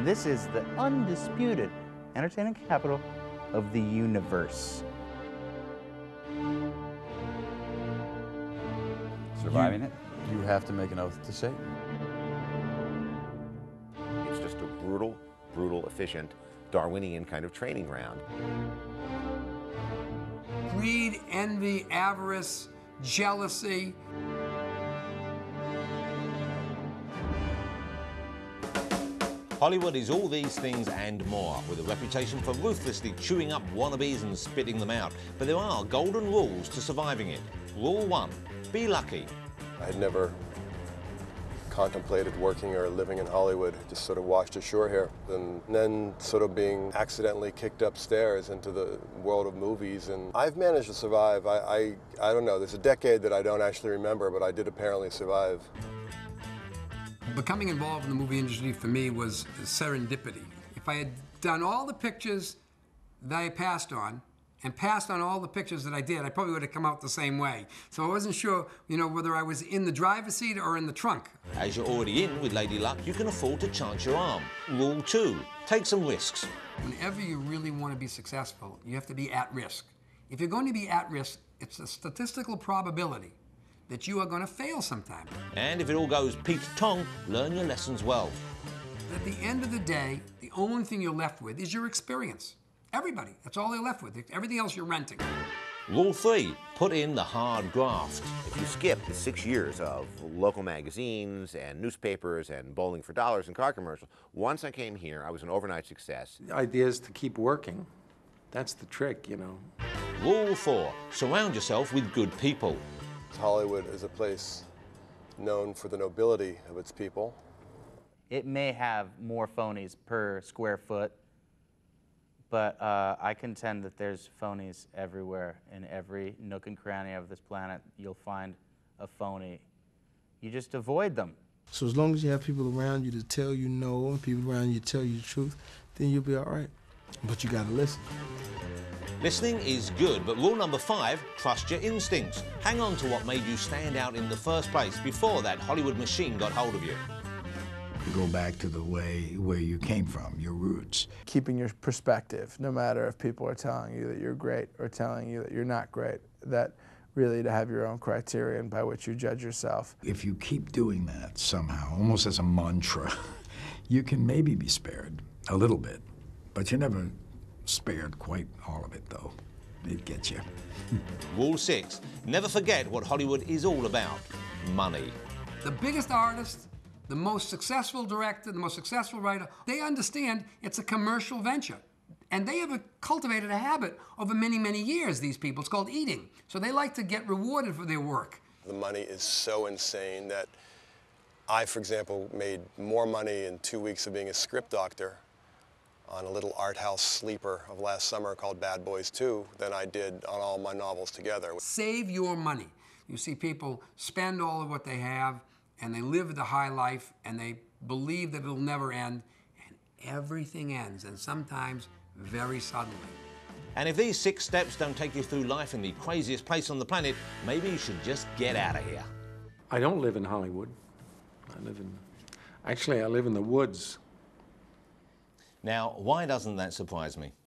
This is the undisputed entertainment capital of the universe. Surviving it? You have to make an oath to say. It's just a brutal, efficient, Darwinian kind of training ground. Greed, envy, avarice, jealousy. Hollywood is all these things and more, with a reputation for ruthlessly chewing up wannabes and spitting them out. But there are golden rules to surviving it. Rule 1, be lucky. I had never contemplated working or living in Hollywood, just sort of washed ashore here. And then sort of being accidentally kicked upstairs into the world of movies. And I've managed to survive. I don't know, there's a decade that I don't actually remember, but I did apparently survive. Becoming involved in the movie industry for me was serendipity. If I had done all the pictures that I passed on and passed on all the pictures that I did, I probably would have come out the same way. So I wasn't sure, whether I was in the driver's seat or in the trunk. As you're already in with Lady Luck, you can afford to chance your arm. Rule 2, take some risks. Whenever you really want to be successful, you have to be at risk. If you're going to be at risk, it's a statistical probability that you are going to fail sometime. And if it all goes Pete Tong, learn your lessons well. At the end of the day, the only thing you're left with is your experience. Everybody, that's all they're left with. Everything else you're renting. Rule 3, put in the hard graft. If you skip the 6 years of local magazines and newspapers and bowling for dollars and car commercials, once I came here, I was an overnight success. The idea is to keep working. That's the trick, Rule 4, surround yourself with good people. Hollywood is a place known for the nobility of its people. It may have more phonies per square foot, but I contend that there's phonies everywhere. In every nook and cranny of this planet, you'll find a phony. You just avoid them. So as long as you have people around you to tell you no, and people around you to tell you the truth, then you'll be all right. But you gotta listen. Listening is good, but rule number 5, trust your instincts. Hang on to what made you stand out in the first place before that Hollywood machine got hold of you. You go back to the way where you came from, your roots. Keeping your perspective, no matter if people are telling you that you're great or telling you that you're not great, that really to have your own criterion by which you judge yourself. If you keep doing that somehow, almost as a mantra, you can maybe be spared a little bit, but you're never spared quite all of it, though. It gets you. Rule 6, never forget what Hollywood is all about, money. The biggest artist, the most successful director, the most successful writer, they understand it's a commercial venture. And they have cultivated a habit over many, many years, these people. It's called eating. So they like to get rewarded for their work. The money is so insane that I, for example, made more money in 2 weeks of being a script doctor on a little art house sleeper of last summer called Bad Boys 2 than I did on all my novels together. Save your money. You see people spend all of what they have, and they live the high life, and they believe that it'll never end, and everything ends, and sometimes very suddenly. And if these 6 steps don't take you through life in the craziest place on the planet, maybe you should just get out of here. I don't live in Hollywood. Actually, I live in the woods. Now, why doesn't that surprise me?